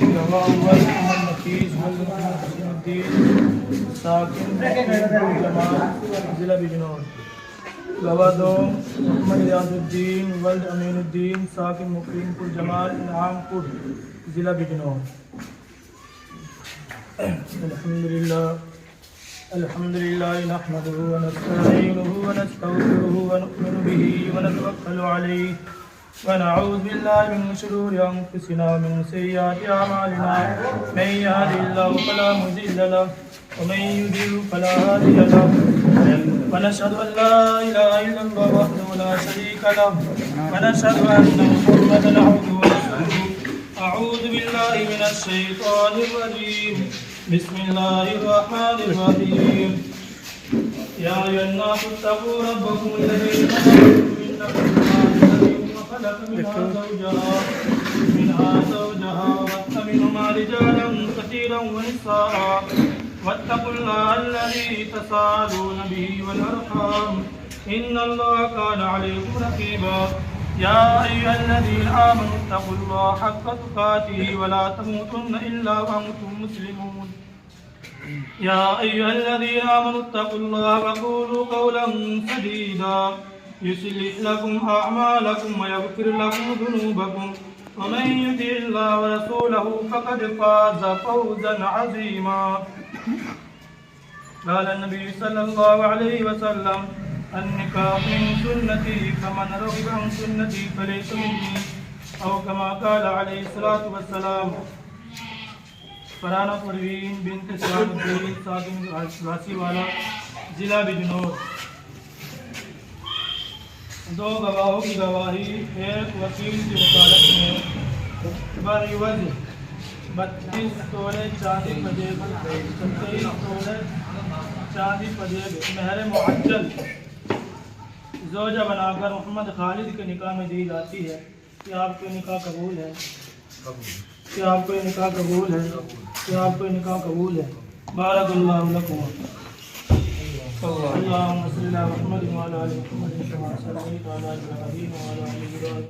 गवाह अव्वल मोहम्मद नफीस वल्दुद्दीन साकिन जमाल जिला बिजनौर। गवाह दो मोहम्मद रियाजुद्दीन वल्द अमीनुद्दीन साकिन मुकीमपुर जमाल इनामपुर जिला बिजनौर। अल्हम्दुलिल्लाह नहमदुहु व नस्तईनुहु व नस्तगफिरुहु व नु'मिनु बिही व नतवक्कलु अलैहि व नऊज़ु बिल्लाहि मिन शुरूरि अंफुसिना व मिन सय्यिआति अमालिना मन यहदिहिल्लाहु फला मुदिल्ल लहु व मन युद्लिल फला हादिय लहु व नशहदु अन ला इलाहा इल्लल्लाह वहदहु ला शरीका लहु व नशहदु अन्ना मुहम्मदन अब्दुहु व रसूलुहु। अऊज़ु बिल्लाहि मिनश शैतानिर रजीम। बिस्मिल्लाहिर रहमानिर रहीम। या अय्युहन्नासु इत्तक़ू रब्बकुम अल्लज़ी खलक़कुम मिन नफ्सिन वाहिदतिन व खलक़ मिनहा ज़ौजहा व बस्स मिनहुमा रिजालन कसीरन व निस्साअ वत्तक़ुल्लाह अल्लज़ी तसाअलून बिही वल अर्हाम इन्नल्लाहा कान अलैकुम रक़ीबा। या अय्युहल्लज़ीन आमनू इत्तक़ुल्लाहा हक़्क़ तुक़ातिही व ला तमूतुन्न इल्ला व अंतुम मुस्लिमून। या अय्युहल्लज़ीन आमनू इत्तक़ुल्लाहा व क़ूलू क़ौलन सदीदा युस्लिह लकुम अअमालकुम व यग़फिर लकुम ज़ुनूबकुम व मन युति'िल्लाह व रसूलहु फ़क़द फ़ाज़ फ़ौज़न अज़ीमा। क़ाल नबी सल्लल्लाहु अलैहि वसल्लम अन्निकाह मिन सुन्नती फमन रग़िबा अन सुन्नती फ़लैसा मिन्नी औ कमा क़ाल अलैहि सलातु वस्सलाम। फरहाना परवीन बिन्त सलामुद्दीन साकिन घासीवाला जिला बिजनौर। दो गवाहों की गवाही एक वकील की वकालत में बरिवज़ 32 तोले चांदी पजेब 27 तोले चांदी पजेब महर मुअज्जल ज़ौजा बनाकर मोहम्मद खालिद के निकाह में दी जाती है। क्या आपके निकाह कबूल है? क्या आपको ये निकाह कबूल है? क्या आपको ये निकाह कबूल है? बारकल्लाहु लकुम। अल्लाहुम्मा सल्लि अला मुहम्मद व अला आलि मुहम्मद कमा सल्लैता अला इब्राहीम व अला आलि इब्राहीम।